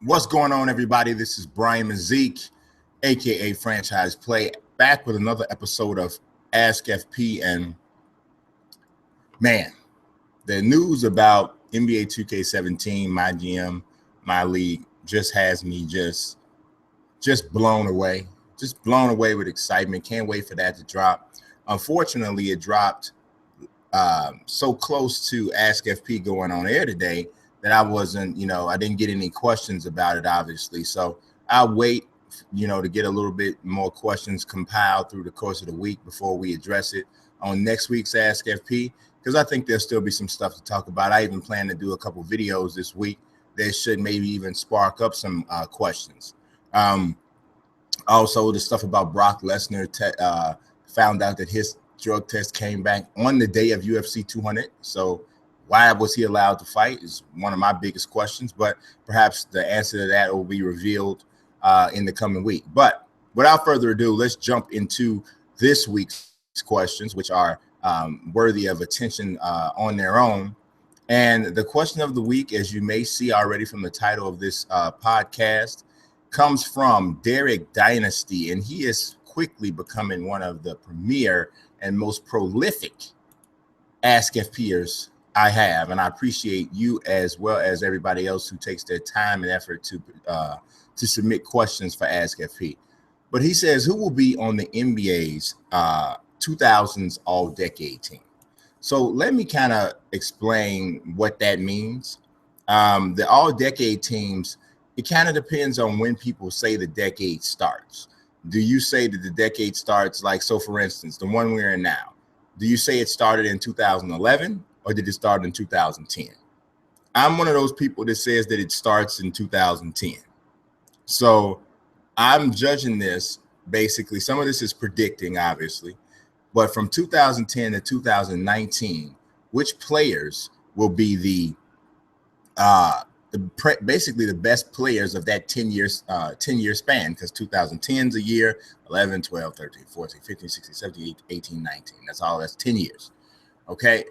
What's going on, everybody? This is Brian Mazik, aka Franchise Play, back with another episode of Ask FP. And man, the news about NBA 2K17, my GM, my league, just has me just blown away, just blown away with excitement. Can't wait for that to drop. Unfortunately, it dropped so close to Ask FP going on air today that I wasn't, I didn't get any questions about it, obviously. So I'll wait, to get a little bit more questions compiled through the course of the week before we address it on next week's Ask FP, because I think there'll still be some stuff to talk about. I even plan to do a couple videos this week that should maybe even spark up some questions. Also, the stuff about Brock Lesnar found out that his drug test came back on the day of UFC 200. So why was he allowed to fight is one of my biggest questions, but perhaps the answer to that will be revealed in the coming week. But without further ado, let's jump into this week's questions, which are worthy of attention on their own. And the question of the week, as you may see already from the title of this podcast, comes from Derek Dynasty, and he is quickly becoming one of the premier and most prolific Ask FPers I have, and I appreciate you as well as everybody else who takes their time and effort to submit questions for Ask FP. But he says, who will be on the NBA's 2000s All-Decade team? So let me kind of explain what that means. The All-Decade teams, it kind of depends on when people say the decade starts. Do you say that the decade starts, like, so for instance, the one we're in now, do you say it started in 2011 or did it start in 2010? I'm one of those people that says that it starts in 2010. So I'm judging this basically. Some of this is predicting, obviously, but from 2010 to 2019, which players will be basically the best players of that 10-year span, because 2010 is a year, 11, 12, 13, 14, 15, 16, 17, 18, 19. That's 10 years. Okay.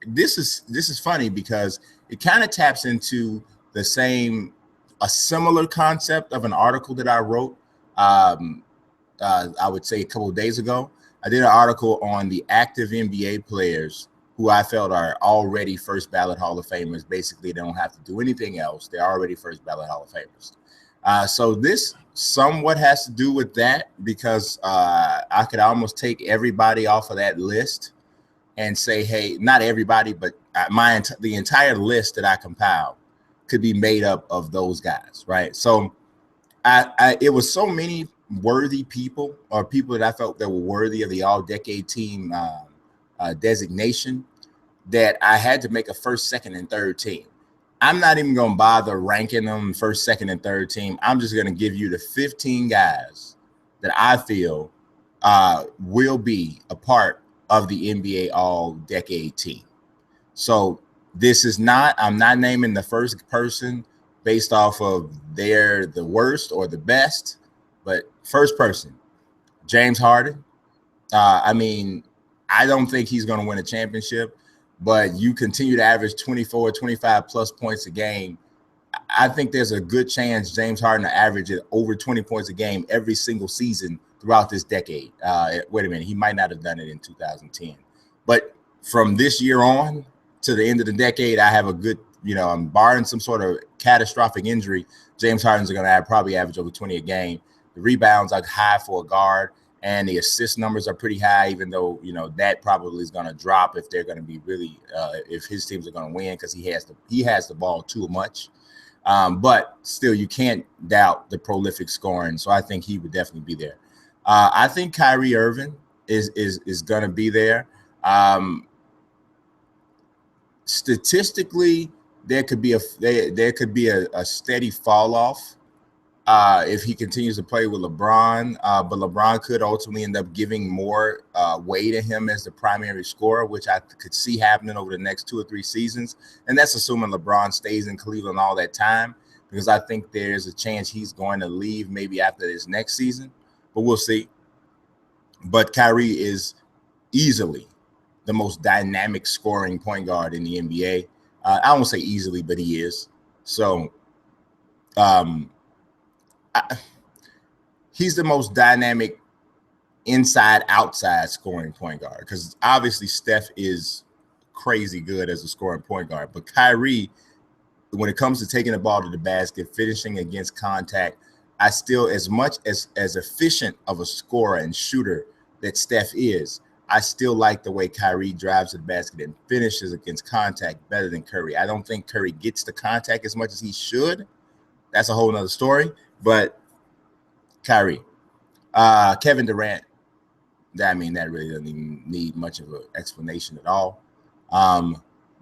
This is funny because it kind of taps into a similar concept of an article that I wrote, I would say a couple of days ago. I did an article on the active NBA players who I felt are already first ballot Hall of Famers. Basically, they don't have to do anything else. They're already first ballot Hall of Famers. So this somewhat has to do with that, because I could almost take everybody off of that list and say, hey, not everybody, but the entire list that I compiled could be made up of those guys, right? So it was so many worthy people, or people that I felt that were worthy of the All-Decade team designation, that I had to make a first, second, and third team. I'm not even going to bother ranking them first, second, and third team. I'm just going to give you the 15 guys that I feel will be a part of the NBA All-Decade team. So I'm not naming the first person based off of they're the worst or the best, but first person, James Harden. I don't think he's going to win a championship, but you continue to average 24, 25 plus points a game. I think there's a good chance James Harden will average over 20 points a game every single season throughout this decade. Wait a minute, he might not have done it in 2010. But from this year on to the end of the decade, I have a good, I'm barring some sort of catastrophic injury, James Harden's going to probably average over 20 a game. The rebounds are high for a guard, and the assist numbers are pretty high, even though, that probably is going to drop if they're going to be really, if his teams are going to win, because he has the ball too much. But still, you can't doubt the prolific scoring. So I think he would definitely be there. I think Kyrie Irving is going to be there. Statistically, there could be a steady fall off if he continues to play with LeBron. But LeBron could ultimately end up giving more weight to him as the primary scorer, which I could see happening over the next 2 or 3 seasons. And that's assuming LeBron stays in Cleveland all that time, because I think there's a chance he's going to leave maybe after this next season, but we'll see. But Kyrie is easily the most dynamic scoring point guard in the NBA. I won't say easily, but he is. So Um, he's the most dynamic inside outside scoring point guard, because obviously Steph is crazy good as a scoring point guard, but Kyrie, when it comes to taking the ball to the basket, finishing against contact, I still, as much as efficient of a scorer and shooter that Steph is, I still like the way Kyrie drives to the basket and finishes against contact better than Curry. I don't think Curry gets the contact as much as he should. That's a whole nother story. But Kyrie, Kevin Durant, that really doesn't even need much of an explanation at all.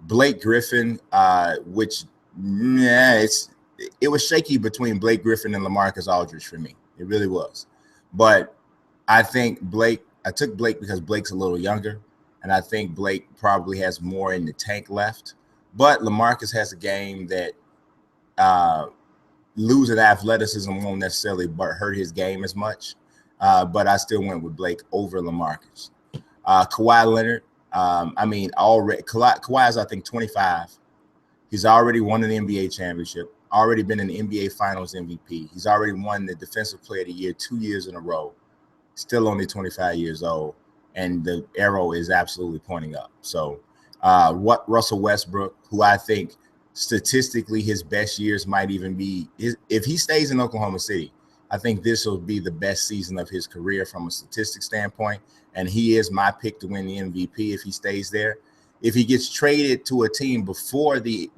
Blake Griffin, which it was shaky between Blake Griffin and LaMarcus Aldridge for me. It really was. But I think I took Blake because Blake's a little younger, and I think Blake probably has more in the tank left. But LaMarcus has a game that losing athleticism won't necessarily hurt his game as much. But I still went with Blake over LaMarcus. Kawhi Leonard, already Kawhi is, I think, 25. He's already won an NBA championship, already been an NBA Finals MVP. He's already won the Defensive Player of the Year 2 years in a row. Still only 25 years old, and the arrow is absolutely pointing up. So Russell Westbrook, who I think statistically his best years might even be if he stays in Oklahoma City, I think this will be the best season of his career from a statistic standpoint, and he is my pick to win the MVP if he stays there. If he gets traded to a team before the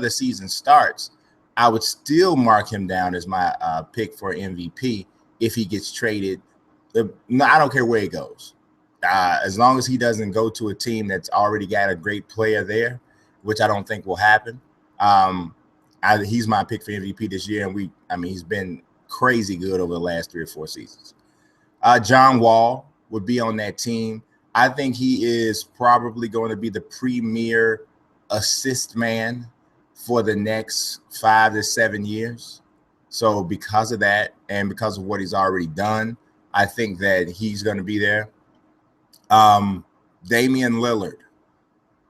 season starts, I would still mark him down as my pick for MVP if he gets traded. No, I don't care where he goes. As long as he doesn't go to a team that's already got a great player there, which I don't think will happen. He's my pick for MVP this year, and he's been crazy good over the last 3 or 4 seasons. John Wall would be on that team. I think he is probably going to be the premier assist man for the next 5 to 7 years. So because of that and because of what he's already done, I think that he's going to be there. Damian Lillard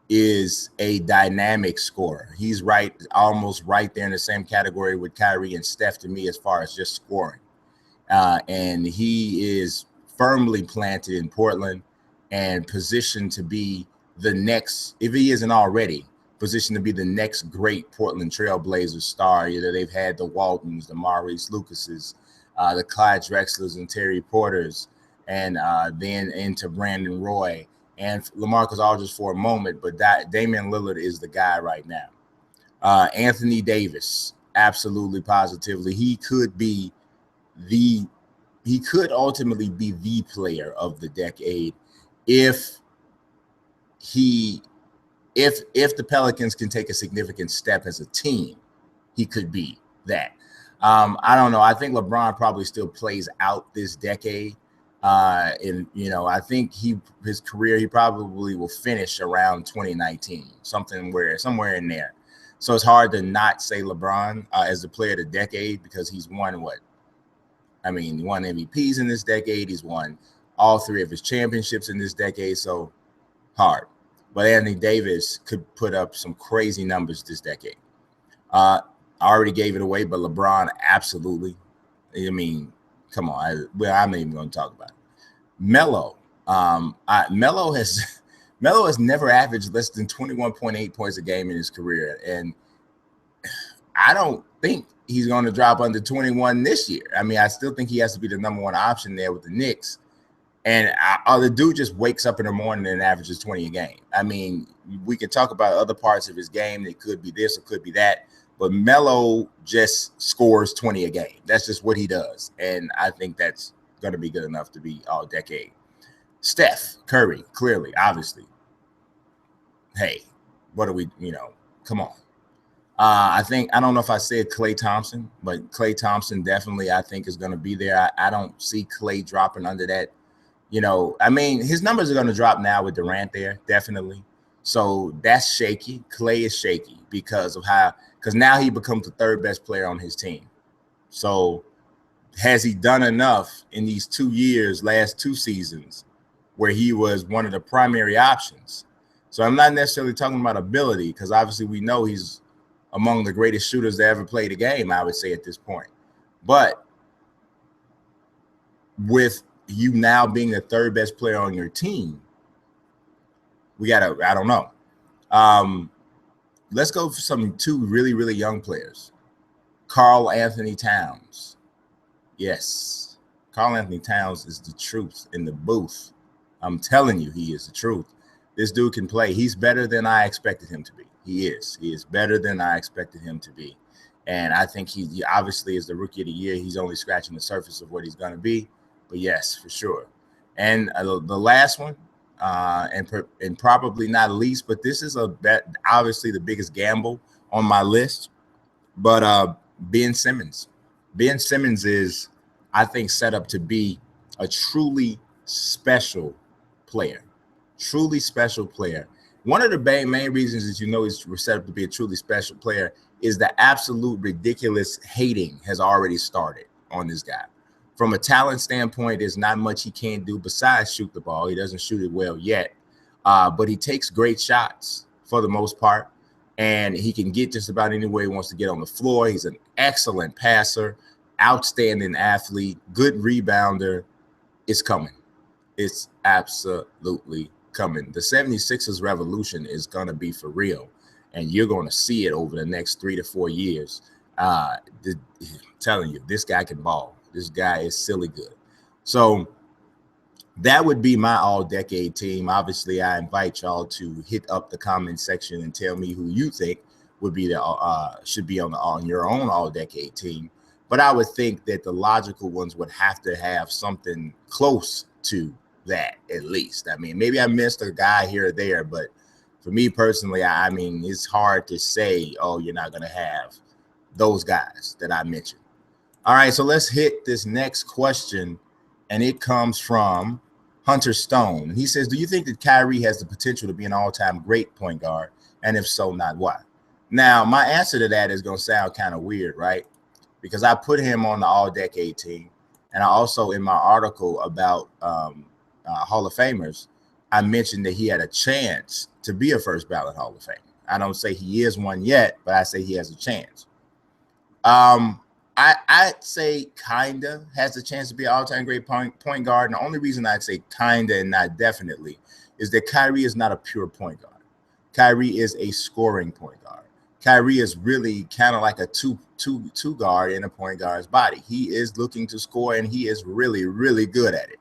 is a dynamic scorer. He's almost right there in the same category with Kyrie and Steph to me as far as just scoring. And he is firmly planted in Portland and positioned to be the next, if he isn't already, positioned to be the next great Portland Trailblazers star. They've had the Waltons, the Maurice Lucases, the Clyde Drexlers and Terry Porters, and then into Brandon Roy and LaMarcus Aldridge for a moment, but Damian Lillard is the guy right now. Anthony Davis, absolutely positively, he could ultimately be the player of the decade if the Pelicans can take a significant step as a team. He could be that. I don't know. I think LeBron probably still plays out this decade. I think his career, he probably will finish around 2019, somewhere in there. So it's hard to not say LeBron as the player of the decade, because he's won he won MVPs in this decade. He's won all 3 of his championships in this decade. So hard. But Anthony Davis could put up some crazy numbers this decade. I already gave it away, but LeBron, absolutely. Come on. I'm not even going to talk about it. Melo. Melo has never averaged less than 21.8 points a game in his career. And I don't think he's going to drop under 21 this year. I still think he has to be the number 1 option there with the Knicks. And the dude just wakes up in the morning and averages 20 a game. We can talk about other parts of his game. It could be this or could be that. But Melo just scores 20 a game. That's just what he does. And I think that's going to be good enough to be all decade. Steph Curry, clearly, obviously. Hey, what are we, come on. I don't know if I said Klay Thompson, but Klay Thompson definitely, I think, is going to be there. I don't see Klay dropping under that. His numbers are going to drop now with Durant there, definitely. So that's shaky. Klay is shaky because now he becomes the 3rd best player on his team. So has he done enough in these 2 years, last 2 seasons, where he was one of the primary options? So I'm not necessarily talking about ability, because obviously we know he's among the greatest shooters that ever played the game, I would say at this point. But with you now being the third best player on your team, we got to, I don't know. Let's go for two really, really young players. Karl-Anthony Towns. Yes. Karl-Anthony Towns is the truth in the booth. I'm telling you, he is the truth. This dude can play. He's better than I expected him to be. He is. He is better than I expected him to be. And I think he obviously is the rookie of the year. He's only scratching the surface of what he's going to be. But yes, for sure. And the last one, and probably not least, but this is obviously the biggest gamble on my list. But Ben Simmons. Ben Simmons is, I think, set up to be a truly special player. Truly special player. One of the main reasons is, he's set up to be a truly special player is the absolute ridiculous hating has already started on this guy. From a talent standpoint, there's not much he can't do besides shoot the ball. He doesn't shoot it well yet, but he takes great shots for the most part, and he can get just about anywhere he wants to get on the floor. He's an excellent passer, outstanding athlete, good rebounder. It's coming. It's absolutely coming. The 76ers revolution is going to be for real, and you're going to see it over the next 3 to 4 years. I'm telling you, this guy can ball. This guy is silly good. So that would be my all-decade team. Obviously, I invite y'all to hit up the comment section and tell me who you think would be should be on your own all-decade team. But I would think that the logical ones would have to have something close to that at least. I mean, maybe I missed a guy here or there, but for me personally, I mean, it's hard to say, oh, you're not going to have those guys that I mentioned. All right, so let's hit this next question, and it comes from Hunter Stone. He says, do you think that Kyrie has the potential to be an all-time great point guard? And if so, not why? Now, my answer to that is going to sound kind of weird, right? Because I put him on the all-decade team, and I also, in my article about Hall of Famers, I mentioned that he had a chance to be a first ballot Hall of Famer. I don't say he is one yet, but I say he has a chance. I'd say kinda has a chance to be an all-time great point guard. And the only reason I'd say kinda and not definitely is that Kyrie is not a pure point guard. Kyrie is a scoring point guard. Kyrie is really kind of like a two guard in a point guard's body. He is looking to score, and he is really, really good at it.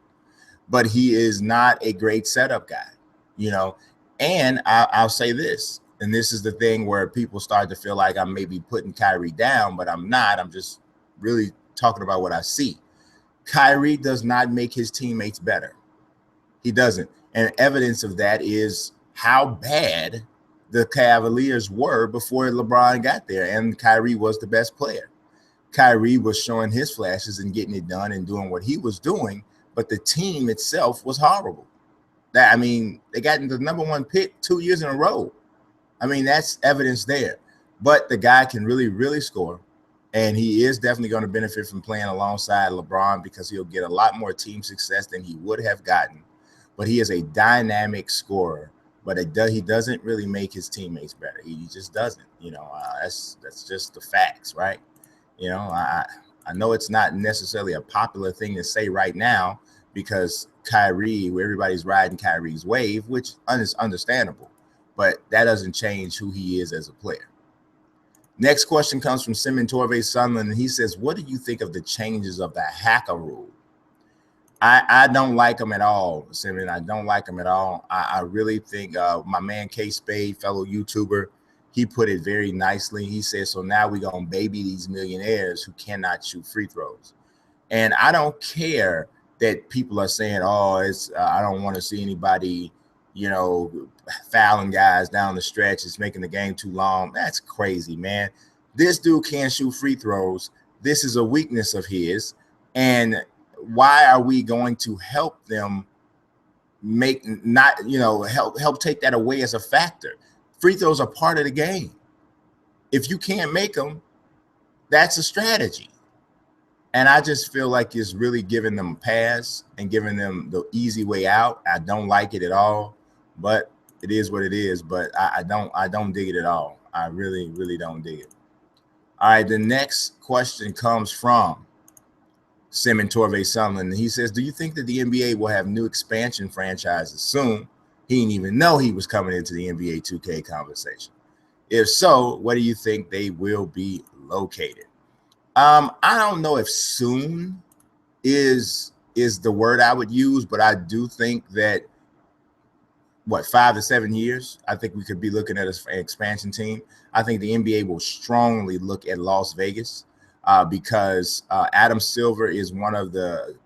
But he is not a great setup guy, And I'll say this, and this is the thing where people start to feel like I'm maybe putting Kyrie down, but I'm not. I'm just really talking about what I see. Kyrie does not make his teammates better. He doesn't. And evidence of that is how bad the Cavaliers were before LeBron got there, and Kyrie was the best player. Kyrie was showing his flashes and getting it done and doing what he was doing, but the team itself was horrible. They got the #1 pick 2 years in a row. That's evidence there. But the guy can really, really score. And he is definitely going to benefit from playing alongside LeBron because he'll get a lot more team success than he would have gotten. But he is a dynamic scorer. But he doesn't really make his teammates better. He just doesn't. That's just the facts, right? I know it's not necessarily a popular thing to say right now because Kyrie, where everybody's riding Kyrie's wave, which is understandable. But that doesn't change who he is as a player. Next question comes from Simon Torvey Sunland, and he says, what do you think of the changes of the hacker rule? I don't like them at all, Simon. I don't like them at all. I really think my man K Spade, fellow YouTuber, he put it very nicely. He said, so now we're going to baby these millionaires who cannot shoot free throws. And I don't care that people are saying, oh, I don't want to see anybody, fouling guys down the stretch. It's making the game too long. That's crazy, man. This dude can't shoot free throws. This is a weakness of his. And why are we going to help them help take that away as a factor? Free throws are part of the game. If you can't make them, that's a strategy. And I just feel like it's really giving them a pass and giving them the easy way out. I don't like it at all, but it is what it is. But I don't dig it at all. I really, really don't dig it. All right, the next question comes from Simon Torvey Sumlin. He says, do you think that the NBA will have new expansion franchises soon? He didn't even know he was coming into the NBA 2K conversation. If so, where do you think they will be located? I don't know if soon is the word I would use, but I do think that 5 to 7 years, I think we could be looking at an expansion team. I think the NBA will strongly look at Las Vegas because Adam Silver is one of the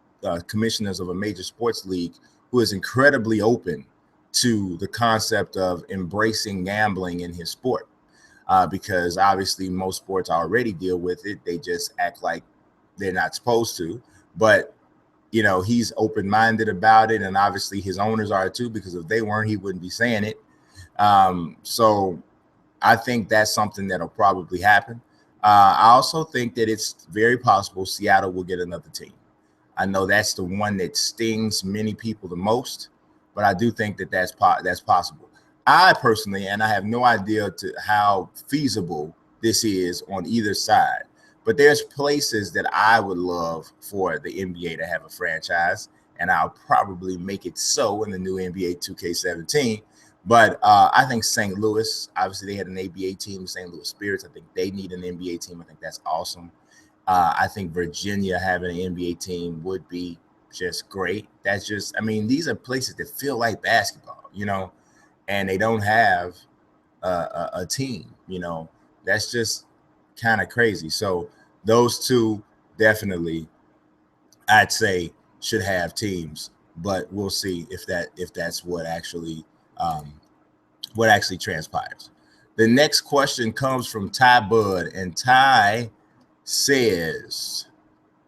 commissioners of a major sports league who is incredibly open to the concept of embracing gambling in his sport. Because obviously most sports already deal with it. They just act like they're not supposed to. But, you know, he's open-minded about it. And obviously his owners are too, because if they weren't, he wouldn't be saying it. So I think that's something that'll probably happen. I also think that it's very possible Seattle will get another team. I know that's the one that stings many people the most, but I do think that that's possible. I personally, and I have no idea to how feasible this is on either side, but there's places that I would love for the NBA to have a franchise, and I'll probably make it so in the new NBA 2K17. But I think St. Louis, obviously they had an ABA team, St. Louis Spirits. I think they need an NBA team. I think that's awesome. I think Virginia having an NBA team would be just great. That's just, I mean, these are places that feel like basketball, you know, and they don't have a team, you know. That's just kind of crazy. So those two definitely, I'd say, should have teams, but we'll see if that's what actually transpires. The next question comes from Ty Bud, and Ty says,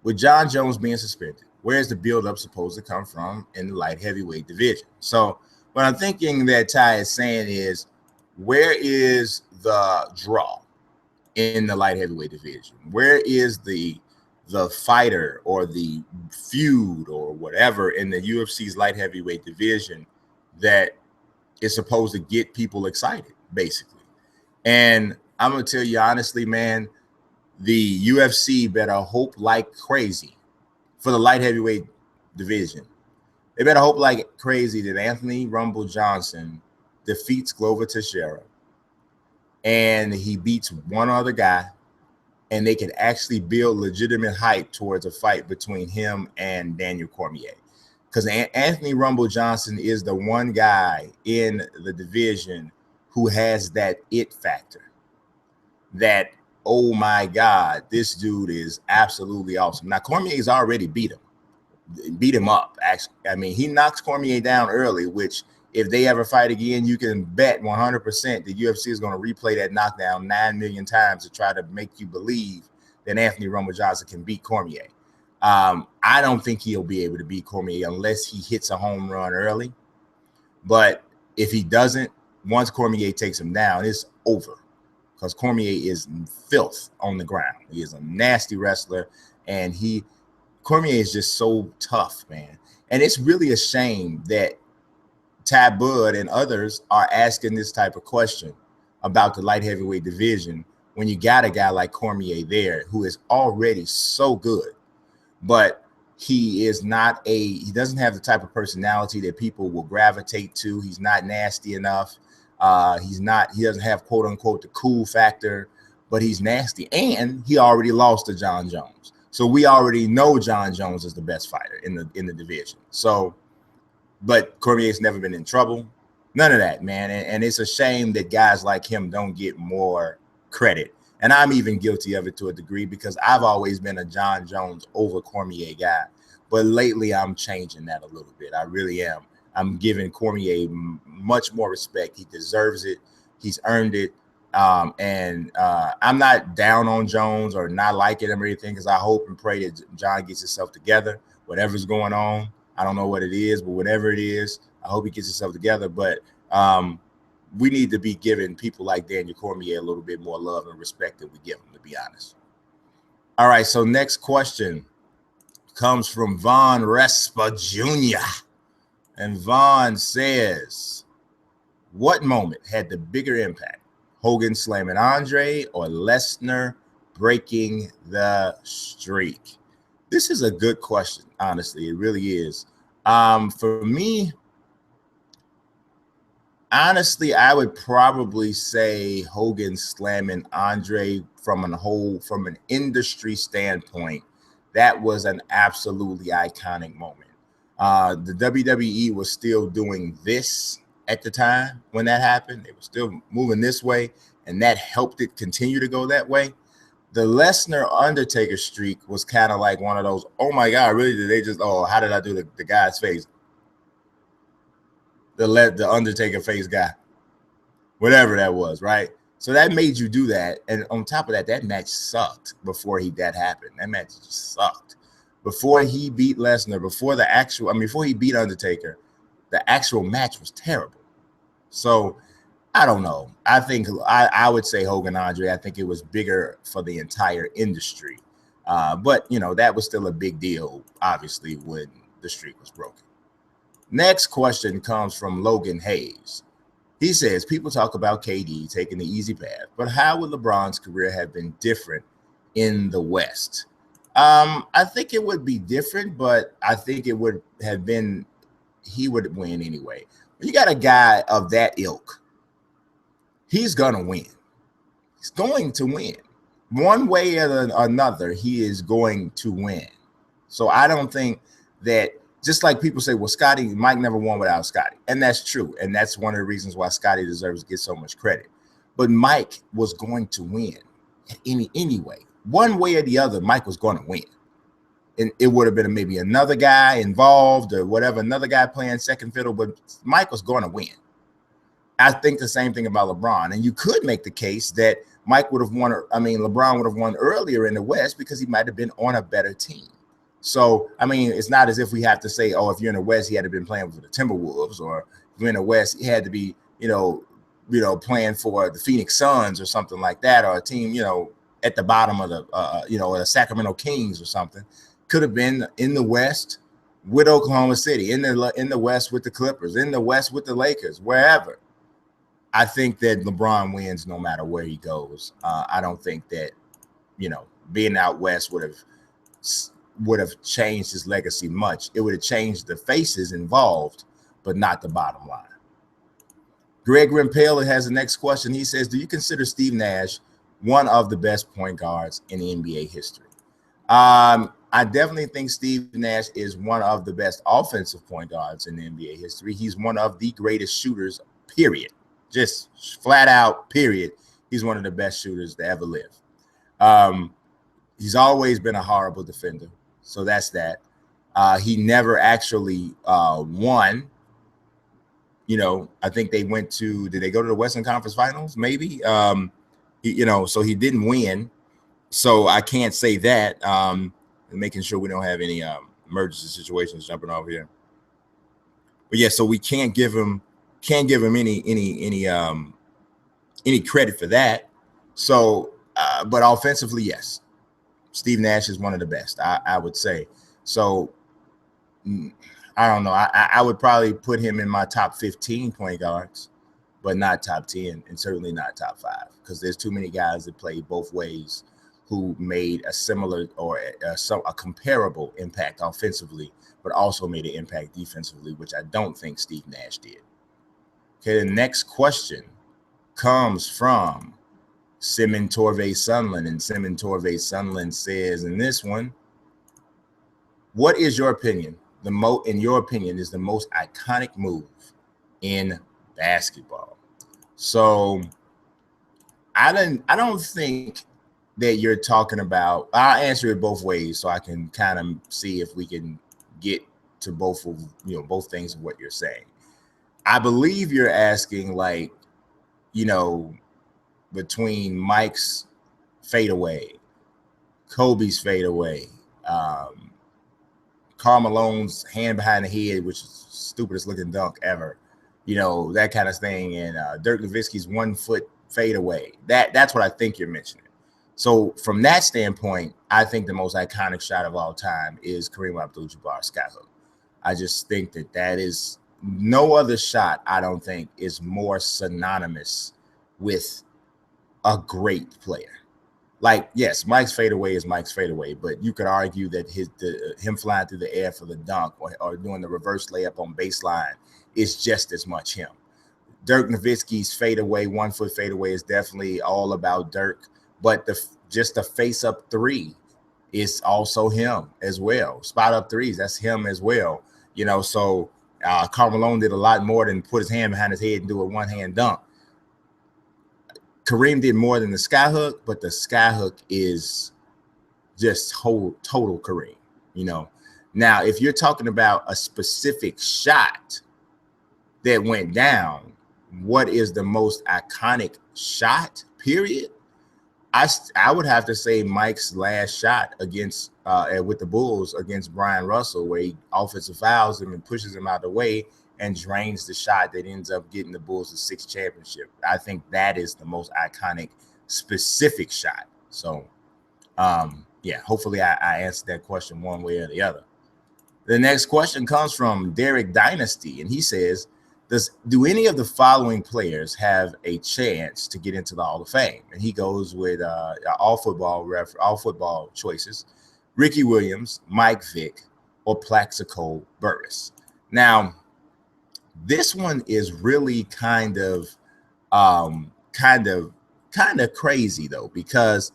with John Jones being suspended, where is the buildup supposed to come from in the light heavyweight division? So what I'm thinking that Ty is saying is, where is the draw in the light heavyweight division? Where is the fighter or the feud or whatever in the UFC's light heavyweight division that is supposed to get people excited, basically? And I'm going to tell you honestly, man, the UFC better hope like crazy for the light heavyweight division. They better hope like crazy that Anthony Rumble Johnson defeats Glover Teixeira and he beats one other guy, and they can actually build legitimate hype towards a fight between him and Daniel Cormier. Because Anthony Rumble Johnson is the one guy in the division who has that it factor. That, oh my God, this dude is absolutely awesome. Now, Cormier's already beat him up, actually. I mean, he knocks Cormier down early, which if they ever fight again, you can bet 100% the UFC is going to replay that knockdown 9 million times to try to make you believe that Anthony Rumble Johnson can beat Cormier. I don't think he'll be able to beat Cormier unless he hits a home run early. But if he doesn't, once Cormier takes him down, it's over, because Cormier is filth on the ground. He is a nasty wrestler, and Cormier is just so tough, man. And it's really a shame that Ty Bud and others are asking this type of question about the light heavyweight division when you got a guy like Cormier there who is already so good, but he doesn't have the type of personality that people will gravitate to. He's not nasty enough. He doesn't have quote unquote the cool factor, but he's nasty, and he already lost to John Jones. So we already know John Jones is the best fighter in the division. So, but Cormier's never been in trouble. None of that, man. And it's a shame that guys like him don't get more credit. And I'm even guilty of it to a degree, because I've always been a John Jones over Cormier guy. But lately I'm changing that a little bit. I really am. I'm giving Cormier much more respect. He deserves it. He's earned it. And I'm not down on Jones or not liking him or anything, because I hope and pray that John gets himself together, whatever's going on. I don't know what it is, but whatever it is, I hope he gets himself together. But we need to be giving people like Daniel Cormier a little bit more love and respect than we give him, to be honest. All right, so next question comes from Von Respa Jr. And Von says, what moment had the bigger impact, Hogan slamming Andre, or Lesnar breaking the streak? This is a good question, honestly. It really is. For me, honestly, I would probably say Hogan slamming Andre from an industry standpoint. That was an absolutely iconic moment. The WWE was still doing this at the time when that happened. They were still moving this way, and that helped it continue to go that way. The Lesnar Undertaker streak was kind of like one of those, oh my God, really? Did they just, oh, how did I do the guy's face? The Undertaker face guy, whatever that was, right? So that made you do that. And on top of that, that match sucked before that happened. That match just sucked. Before he beat Lesnar, before he beat Undertaker, the actual match was terrible. So I don't know. I think I would say Hogan Andre. I think it was bigger for the entire industry. But, that was still a big deal, obviously, when the streak was broken. Next question comes from Logan Hayes. He says, people talk about KD taking the easy path, but how would LeBron's career have been different in the West? I think it would be different, but I think it would have been, he would win anyway. When you got a guy of that ilk, he's going to win. He's going to win. One way or another, he is going to win. So I don't think that, just like people say, well, Mike never won without Scotty. And that's true. And that's one of the reasons why Scotty deserves to get so much credit. But Mike was going to win anyway. One way or the other, Mike was going to win. And it would have been maybe another guy involved or whatever, another guy playing second fiddle, but Mike was going to win. I think the same thing about LeBron. And you could make the case that LeBron would have won earlier in the West because he might have been on a better team. So, it's not as if we have to say, oh, if you're in the West, he had to been playing for the Timberwolves, or if you're in the West, he had to be, playing for the Phoenix Suns or something like that, or a team, at the bottom of the, the Sacramento Kings or something. Could have been in the West with Oklahoma City, in the West with the Clippers, in the West with the Lakers, wherever. I think that LeBron wins no matter where he goes. I don't think that, being out West would have changed his legacy much. It would have changed the faces involved, but not the bottom line. Greg Rimpale has the next question. He says, do you consider Steve Nash one of the best point guards in the NBA history? I definitely think Steve Nash is one of the best offensive point guards in the NBA history. He's one of the greatest shooters, period. Just flat out, period. He's one of the best shooters to ever live. He's always been a horrible defender. So that's that. He never actually won. I think they did they go to the Western Conference Finals? Maybe. So he didn't win. So I can't say that. Making sure we don't have any emergency situations jumping over here. But yeah, so we can't give him any credit for that. So, but offensively, yes. Steve Nash is one of the best, I would say. So, I don't know. I would probably put him in my top 15 point guards, but not top 10, and certainly not top 5, because there's too many guys that play both ways who made a similar or a comparable impact offensively, but also made an impact defensively, which I don't think Steve Nash did. Okay, the next question comes from Simon Torvey Sunland, and Simon Torvey Sunland says in this one, what is your opinion? In your opinion, is the most iconic move in basketball? So I don't think that you're talking about. I'll answer it both ways so I can kind of see if we can get to both things of what you're saying. I believe you're asking, like, between Mike's fadeaway, Kobe's fadeaway, Karl Malone's hand behind the head, which is the stupidest looking dunk ever, that kind of thing, and Dirk Nowitzki's 1 foot fadeaway. That's what I think you're mentioning. So from that standpoint, I think the most iconic shot of all time is Kareem Abdul-Jabbar's skyhook. I just think that is no other shot, I don't think, is more synonymous with a great player. Like, yes, Mike's fadeaway is Mike's fadeaway, but you could argue that him flying through the air for the dunk or doing the reverse layup on baseline is just as much him. Dirk Nowitzki's fadeaway, 1 foot fadeaway is definitely all about Dirk, but just the face up three is also him as well. Spot up threes, that's him as well. So Karl Malone did a lot more than put his hand behind his head and do a one-hand dunk. Kareem did more than the skyhook, but the skyhook is just total Kareem, Now, if you're talking about a specific shot that went down, what is the most iconic shot, period? I would have to say Mike's last shot against with the Bulls against Brian Russell, where he offensive fouls him and pushes him out of the way and drains the shot that ends up getting the Bulls the 6th championship. I think that is the most iconic specific shot. So, hopefully I answered that question one way or the other. The next question comes from Derek Dynasty, and he says, do any of the following players have a chance to get into the Hall of Fame? And he goes with all football choices: Ricky Williams, Mike Vick, or Plaxico Burress. Now, this one is really kind of crazy though, because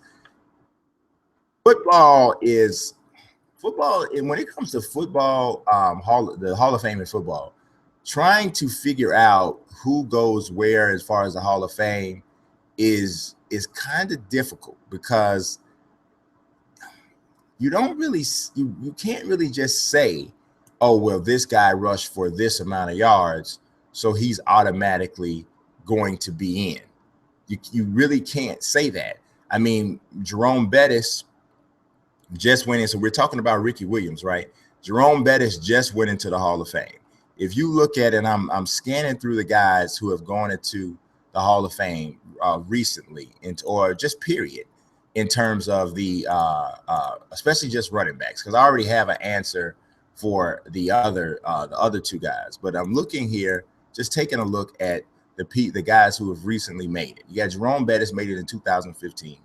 football, and when it comes to football, the Hall of Fame in football, trying to figure out who goes where as far as the Hall of Fame is kind of difficult, because you can't really just say, oh, well, this guy rushed for this amount of yards, so he's automatically going to be in. You really can't say that. I mean, Jerome Bettis just went in. So we're talking about Ricky Williams, right? Jerome Bettis just went into the Hall of Fame. If you look at it, I'm scanning through the guys who have gone into the Hall of Fame recently, or just period, in terms of the especially just running backs, because I already have an answer for the other two guys. But I'm looking here, just taking a look at the guys who have recently made it. You got Jerome Bettis made it in 2015,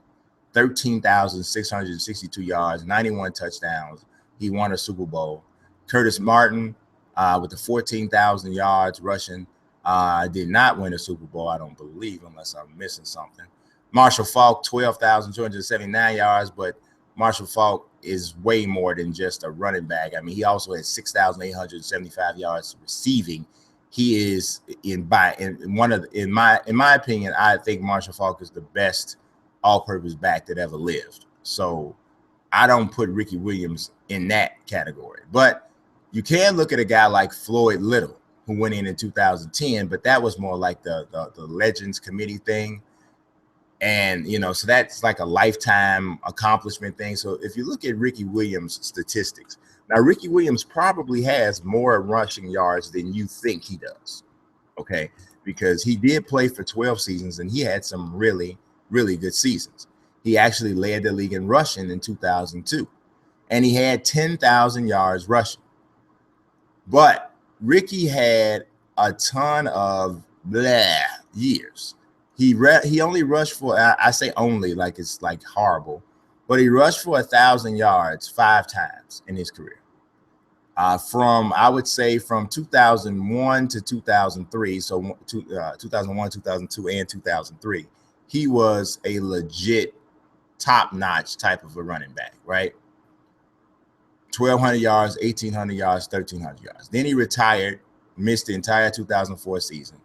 13,662 yards, 91 touchdowns. He won a Super Bowl. Curtis Martin with the 14,000 yards rushing did not win a Super Bowl, I don't believe, unless I'm missing something. Marshall Faulk, 12,279 yards, but Marshall Faulk is way more than just a running back. I mean, he also had 6,875 yards receiving. He is in my opinion, I think Marshall Faulk is the best all-purpose back that ever lived. So I don't put Ricky Williams in that category. But you can look at a guy like Floyd Little, who went in 2010, but that was more like the Legends Committee thing. And, so that's like a lifetime accomplishment thing. So if you look at Ricky Williams' statistics, now Ricky Williams probably has more rushing yards than you think he does, okay? Because he did play for 12 seasons, and he had some really, really good seasons. He actually led the league in rushing in 2002, and he had 10,000 yards rushing. But Ricky had a ton of years. He only rushed for, I say only like it's like horrible, but he rushed for 1,000 yards 5 times in his career. I would say from 2001 to 2003, so 2001, 2002, and 2003, he was a legit top-notch type of a running back, right? 1,200 yards, 1,800 yards, 1,300 yards. Then he retired, missed the entire 2004 season.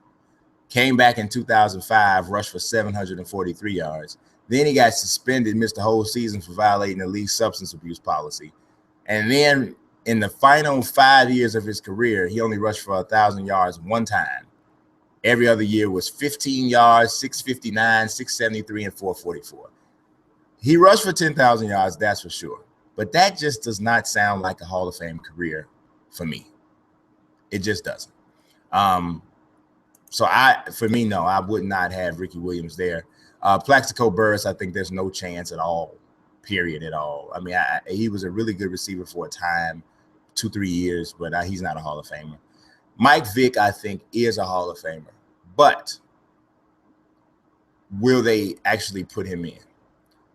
Came back in 2005, rushed for 743 yards. Then he got suspended, missed the whole season for violating the league's substance abuse policy. And then in the final 5 years of his career, he only rushed for 1,000 yards one time. Every other year was 15 yards, 659, 673, and 444. He rushed for 10,000 yards, that's for sure. But that just does not sound like a Hall of Fame career for me. It just doesn't. So for me, no, I would not have Ricky Williams there. Plaxico Burress, I think there's no chance at all, period, at all. I mean, he was a really good receiver for a time, 2-3 years, but he's not a Hall of Famer. Mike Vick, I think, is a Hall of Famer. But will they actually put him in?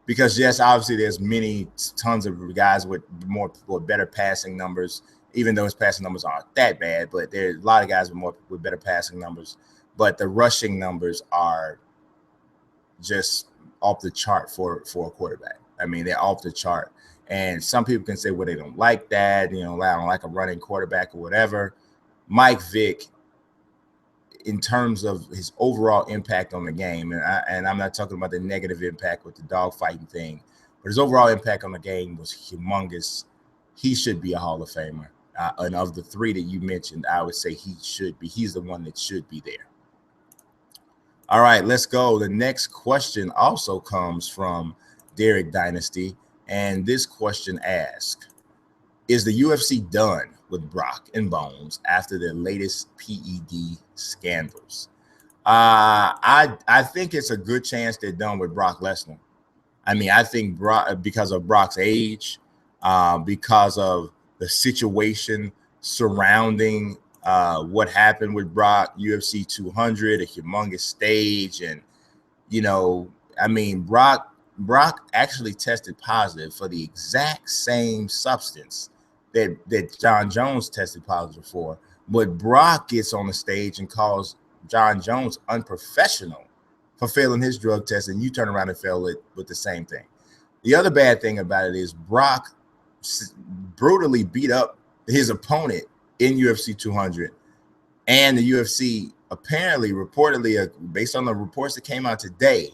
Because yes, obviously there's tons of guys with better passing numbers, even though his passing numbers aren't that bad, but there's a lot of guys with better passing numbers, but the rushing numbers are just off the chart for a quarterback. I mean, they're off the chart. And some people can say, well, they don't like that, I don't like a running quarterback or whatever. Mike Vick, in terms of his overall impact on the game, and I'm not talking about the negative impact with the dogfighting thing, but his overall impact on the game was humongous. He should be a Hall of Famer. And of the three that you mentioned, I would say he should be. He's the one that should be there. All right, let's go. The next question also comes from Derek Dynasty, and this question asks, is the UFC done with Brock and Bones after their latest PED scandals? I think it's a good chance they're done with Brock Lesnar. I mean, I think Brock, because of Brock's age, because of the situation surrounding what happened with Brock, UFC 200, a humongous stage, and I mean, Brock actually tested positive for the exact same substance that John Jones tested positive for. But Brock gets on the stage and calls John Jones unprofessional for failing his drug test, and you turn around and fail it with the same thing. The other bad thing about it is Brock brutally beat up his opponent in UFC 200, and the UFC reportedly, based on the reports that came out today,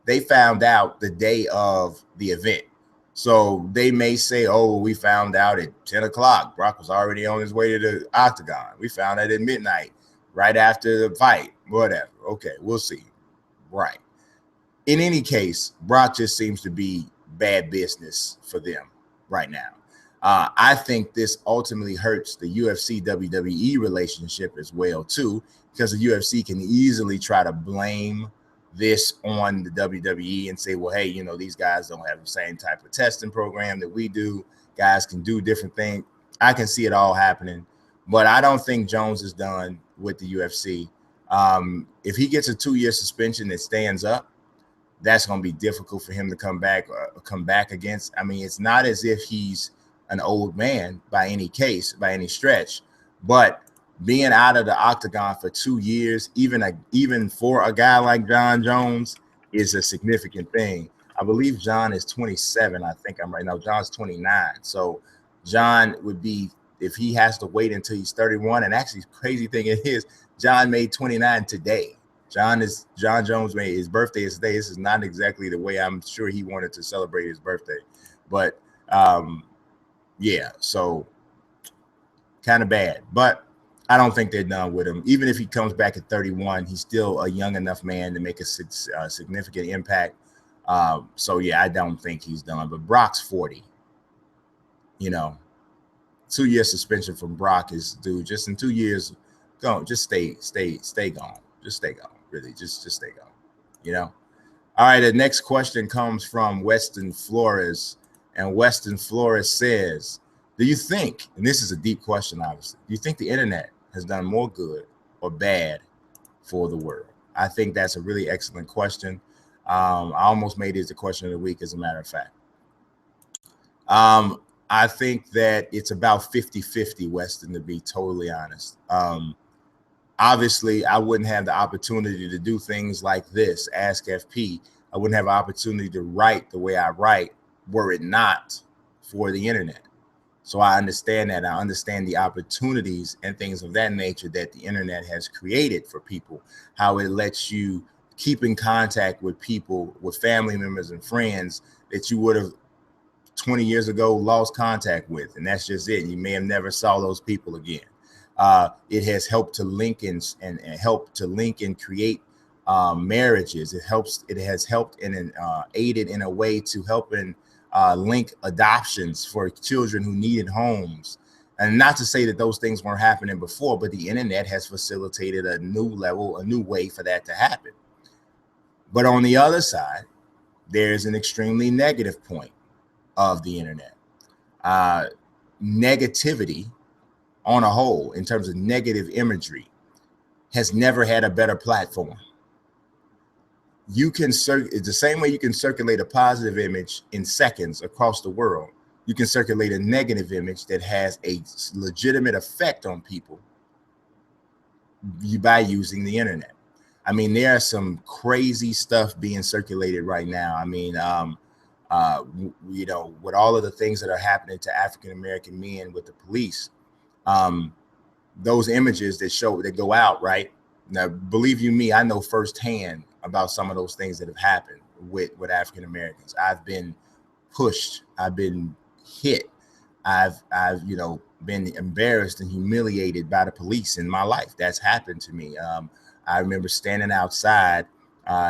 they found out the day of the event. So they may say, oh, we found out at 10 o'clock. Brock was already on his way to the octagon. We found out at midnight, right after the fight, whatever. Okay, we'll see. Right. In any case, Brock just seems to be bad business for them right now. I think this ultimately hurts the UFC WWE relationship as well, too, because the UFC can easily try to blame this on the WWE and say, well, hey, these guys don't have the same type of testing program that we do. Guys can do different things. I can see it all happening, but I don't think Jones is done with the UFC. If he gets a 2-year suspension that stands up, that's going to be difficult for him to come back against. I mean, it's not as if he's an old man by any stretch, but being out of the octagon for 2 years, even for a guy like John Jones, is a significant thing. I believe John is 27. I think I'm right now. John's 29. So John would be, if he has to wait until he's 31, and actually crazy thing is John made 29 today. John Jones made his birthday is today. This is not exactly the way I'm sure he wanted to celebrate his birthday, but yeah, so kind of bad, but I don't think they're done with him. Even if he comes back at 31, he's still a young enough man to make a significant impact. So yeah, I don't think he's done. But Brock's 40. 2-year suspension from Brock is, dude, just in 2 years, go, just stay gone. Just stay gone. Really, just stay gone. All right, the next question comes from Weston Flores, and Weston Flores says, do you think, and this is a deep question, obviously, do you think the internet has done more good or bad for the world? I think that's a really excellent question. I almost made it the question of the week, as a matter of fact. I think that it's about 50-50, Weston, to be totally honest. Obviously, I wouldn't have the opportunity to do things like this, Ask FP. I wouldn't have an opportunity to write the way I write were it not for the internet. So I understand that. I understand the opportunities and things of that nature that the internet has created for people, how it lets you keep in contact with people, with family members and friends that you would have 20 years ago lost contact with. And that's just it. You may have never saw those people again. It has helped to link and help to link and create marriages. It has helped and aided in a way to help and link adoptions for children who needed homes. And not to say that those things weren't happening before, but the internet has facilitated a new level, a new way for that to happen. But on the other side, there's an extremely negative point of the internet. Negativity on a whole, in terms of negative imagery, has never had a better platform. you can it's the same way you can circulate a positive image in seconds across the world. You can circulate a negative image that has a legitimate effect on people by using the internet. I mean, there's some crazy stuff being circulated right now. I mean, you know, with all of the things that are happening to African-American men with the police, those images that go out, right? Now, believe you me, I know firsthand about some of those things that have happened with African-Americans. I've been pushed. I've been hit. I've you know, been embarrassed and humiliated by the police in my life. That's happened to me. I remember standing outside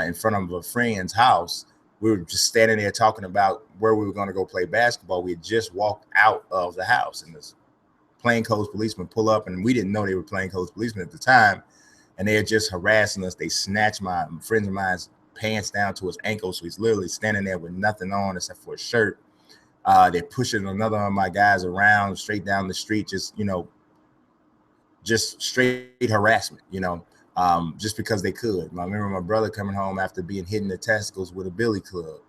in front of a friend's house. We were just standing there talking about where we were going to go play basketball. We had just walked out of the house, and this plainclothes policemen pull up, and we didn't know they were plainclothes policemen at the time, and they are just harassing us. They snatched my friend of mine's pants down to his ankles, so he's literally standing there with nothing on except for a shirt. They're pushing another of my guys around straight down the street, just, you know, just straight harassment, you know, just because they could. I remember my brother coming home after being hit in the testicles with a billy club,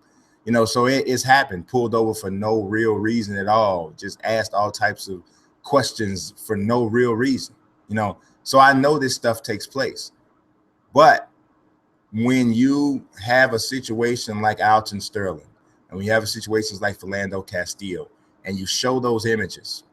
you know, so it's happened. Pulled over for no real reason at all, just asked all types of questions for no real reason, you know. So I know this stuff takes place. But when you have a situation like Alton Sterling, and when you have situations like Philando Castile, and you show those images,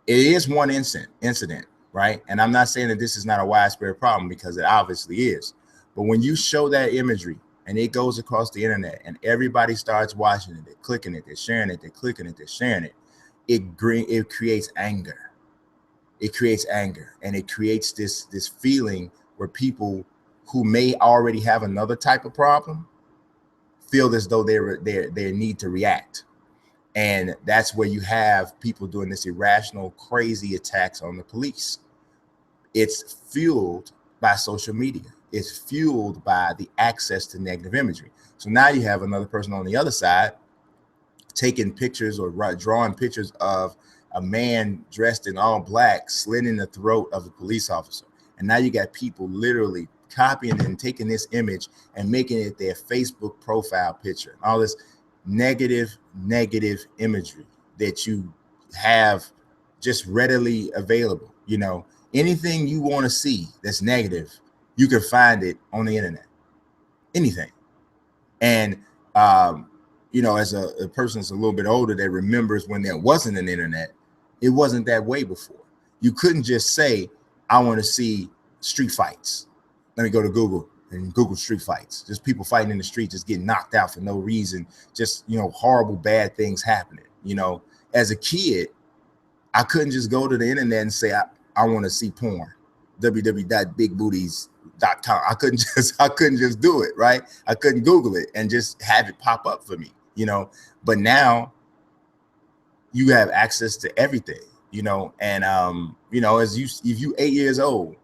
it is one incident, right? And I'm not saying that this is not a widespread problem, because it obviously is. But when you show that imagery and it goes across the internet and everybody starts watching it, they're clicking it, they're sharing it, they're clicking it, they're sharing it, it creates anger. It creates anger, and it creates this feeling where people who may already have another type of problem feel as though they need to react. And that's where you have people doing this irrational, crazy attacks on the police. It's fueled by social media. It's fueled by the access to negative imagery. So now you have another person on the other side taking pictures or drawing pictures of a man dressed in all black slitting the throat of a police officer. And now you got people literally copying and taking this image and making it their Facebook profile picture. All this negative imagery that you have just readily available. You know, anything you want to see that's negative, you can find it on the internet. Anything. And you know, as a person that's a little bit older that remembers when there wasn't an internet, it wasn't that way before. You couldn't just say, I want to see street fights. Let me go to Google and Google street fights. Just people fighting in the street, just getting knocked out for no reason. Just, you know, horrible, bad things happening. You know, as a kid, I couldn't just go to the internet and say, I want to see porn, www.bigbooties.com. I couldn't just do it, right? I couldn't Google it and just have it pop up for me, you know. But now you have access to everything, you know. And you know, if you 8 years old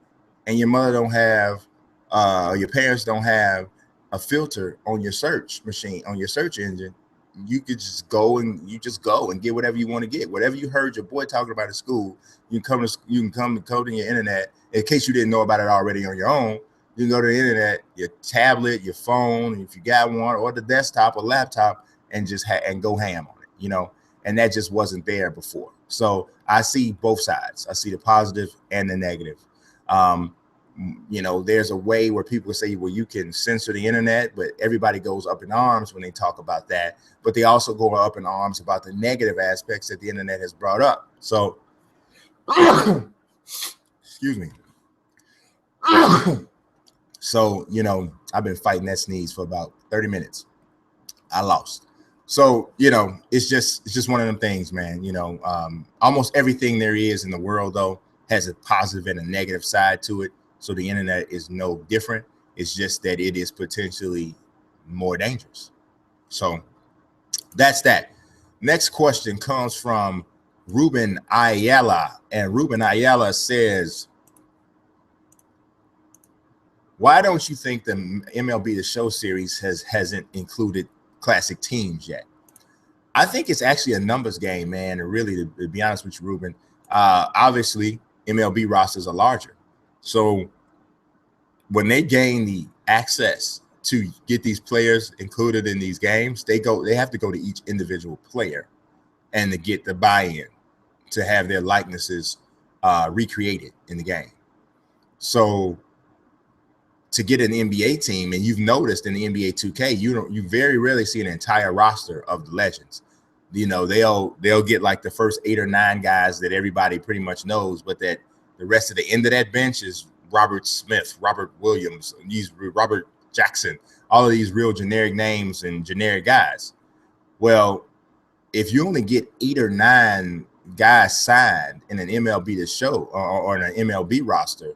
and your mother don't have your parents don't have a filter on your search machine, on your search engine, you could just go and get whatever you want to get. Whatever you heard your boy talking about at school, you can come to your internet. In case you didn't know about it already on your own, you can go to the internet, your tablet, your phone, if you got one, or the desktop or laptop, and just and go ham on it, you know. And that just wasn't there before. So I see both sides. I see the positive and the negative. You know, there's a way where people say, well, you can censor the internet, but everybody goes up in arms when they talk about that. But they also go up in arms about the negative aspects that the internet has brought up. So, excuse me. So, you know, I've been fighting that sneeze for about 30 minutes. I lost. So, you know, it's just one of them things, man. You know, almost everything there is in the world, though, has a positive and a negative side to it. So the internet is no different. It's just that it is potentially more dangerous. So that's that. Next question comes from Ruben Ayala. And Ruben Ayala says, why don't you think the MLB The Show series hasn't included classic teams yet? I think it's actually a numbers game, man. And really, to be honest with you, Ruben, obviously MLB rosters are larger. So when they gain the access to get these players included in these games, they have to go to each individual player and to get the buy-in to have their likenesses recreated in the game. So to get an NBA team, and you've noticed in the NBA 2K, you very rarely see an entire roster of the legends. You know, they'll get like the first 8 or 9 guys that everybody pretty much knows, but that the rest of the end of that bench is Robert Smith, Robert Williams, Robert Jackson, all of these real generic names and generic guys. Well, if you only get 8 or 9 guys signed in an MLB to show or in an MLB roster,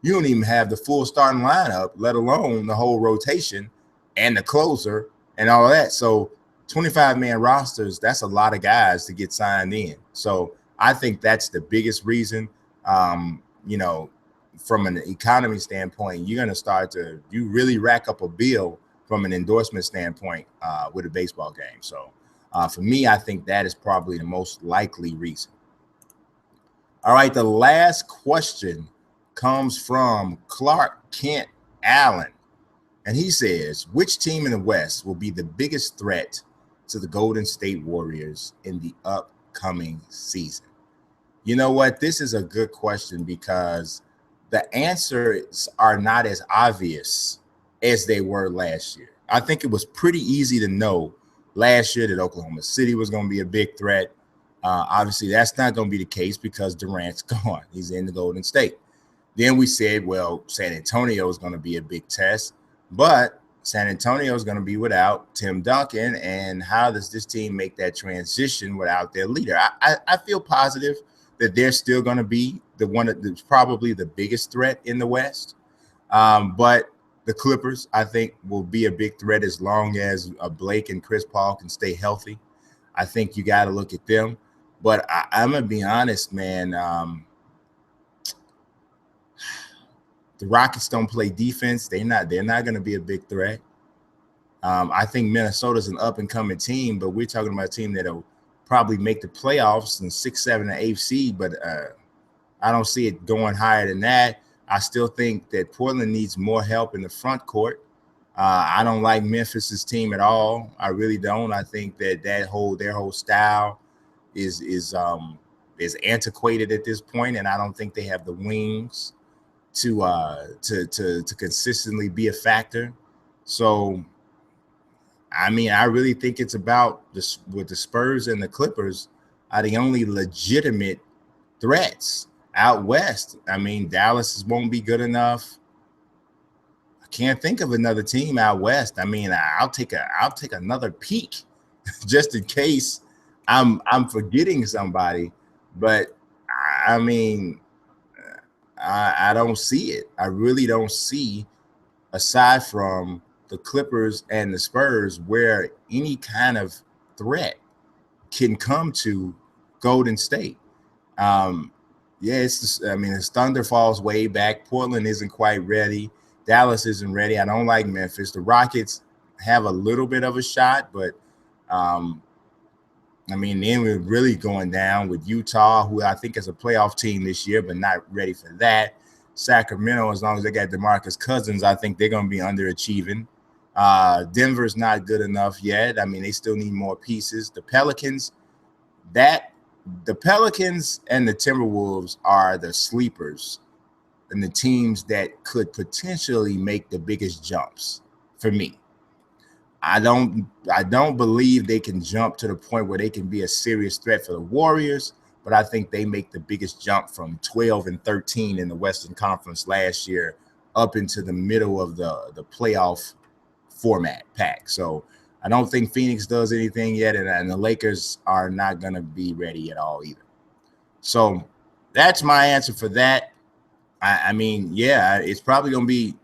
you don't even have the full starting lineup, let alone the whole rotation and the closer and all of that. So 25-man rosters, that's a lot of guys to get signed in. So I think that's the biggest reason. You know, from an economy standpoint, you're going to start to really rack up a bill from an endorsement standpoint with a baseball game. So for me, I think that is probably the most likely reason. All right, the last question comes from Clark Kent Allen. And he says, which team in the West will be the biggest threat to the Golden State Warriors in the upcoming season? You know what? This is a good question because the answers are not as obvious as they were last year. I think it was pretty easy to know last year that Oklahoma City was going to be a big threat. Obviously, that's not going to be the case because Durant's gone. He's in the Golden State. Then we said, well, San Antonio is going to be a big test, but San Antonio is going to be without Tim Duncan. And how does this team make that transition without their leader? I feel positive that they're still going to be the one that's probably the biggest threat in the West. But the Clippers, I think, will be a big threat as long as Blake and Chris Paul can stay healthy. I think you got to look at them. But I'm going to be honest, man. The Rockets don't play defense. They're not going to be a big threat. I think Minnesota's an up-and-coming team, but we're talking about a team that'll probably make the playoffs in 6, 7, and 8 seed, but I don't see it going higher than that. I still think that Portland needs more help in the front court. I don't like Memphis's team at all. I really don't. I think that their whole style is antiquated at this point, and I don't think they have the wings to consistently be a factor. So, I mean, I really think it's about this with the Spurs and the Clippers are the only legitimate threats out west. I mean, Dallas won't be good enough. I can't think of another team out west. I mean, I'll take another peek just in case I'm forgetting somebody. But I mean, I don't see it. I really don't see, aside from the Clippers and the Spurs, where any kind of threat can come to Golden State. It's Thunder falls way back. Portland isn't quite ready. Dallas isn't ready. I don't like Memphis. The Rockets have a little bit of a shot, but then we're really going down with Utah, who I think is a playoff team this year, but not ready for that. Sacramento, as long as they got DeMarcus Cousins, I think they're going to be underachieving. Denver's not good enough yet. I mean, they still need more pieces. The Pelicans and the Timberwolves are the sleepers and the teams that could potentially make the biggest jumps for me. I don't believe they can jump to the point where they can be a serious threat for the Warriors, but I think they make the biggest jump from 12 and 13 in the Western Conference last year up into the middle of the playoff format pack. So I don't think Phoenix does anything yet, and the Lakers are not going to be ready at all either. So that's my answer for that. It's probably going to be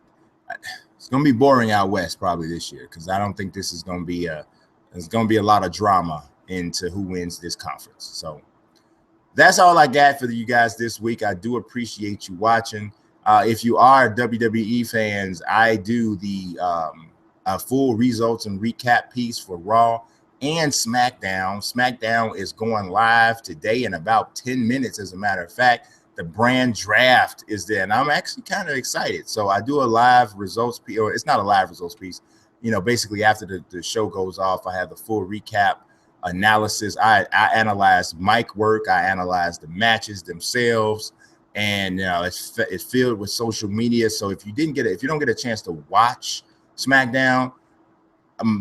it's going to be boring out west probably this year because I don't think this is going to be there's going to be a lot of drama into who wins this conference. So that's all I got for you guys this week. I do appreciate you watching. If you are WWE fans, I do the full results and recap piece for Raw and SmackDown. SmackDown is going live today in about 10 minutes, as a matter of fact. The brand draft is there, and I'm actually kind of excited. So I do a live results piece, or it's not a live results piece. Basically after the show goes off, I have the full recap analysis. I analyze mic work. I analyze the matches themselves, and it's filled with social media. So if you don't get a chance to watch SmackDown,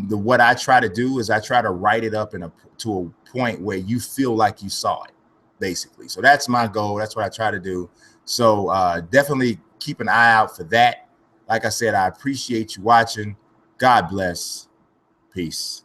what I try to do is I try to write it up to a point where you feel like you saw it, basically. So that's my goal. That's what I try to do. So definitely keep an eye out for that. Like I said, I appreciate you watching. God bless. Peace.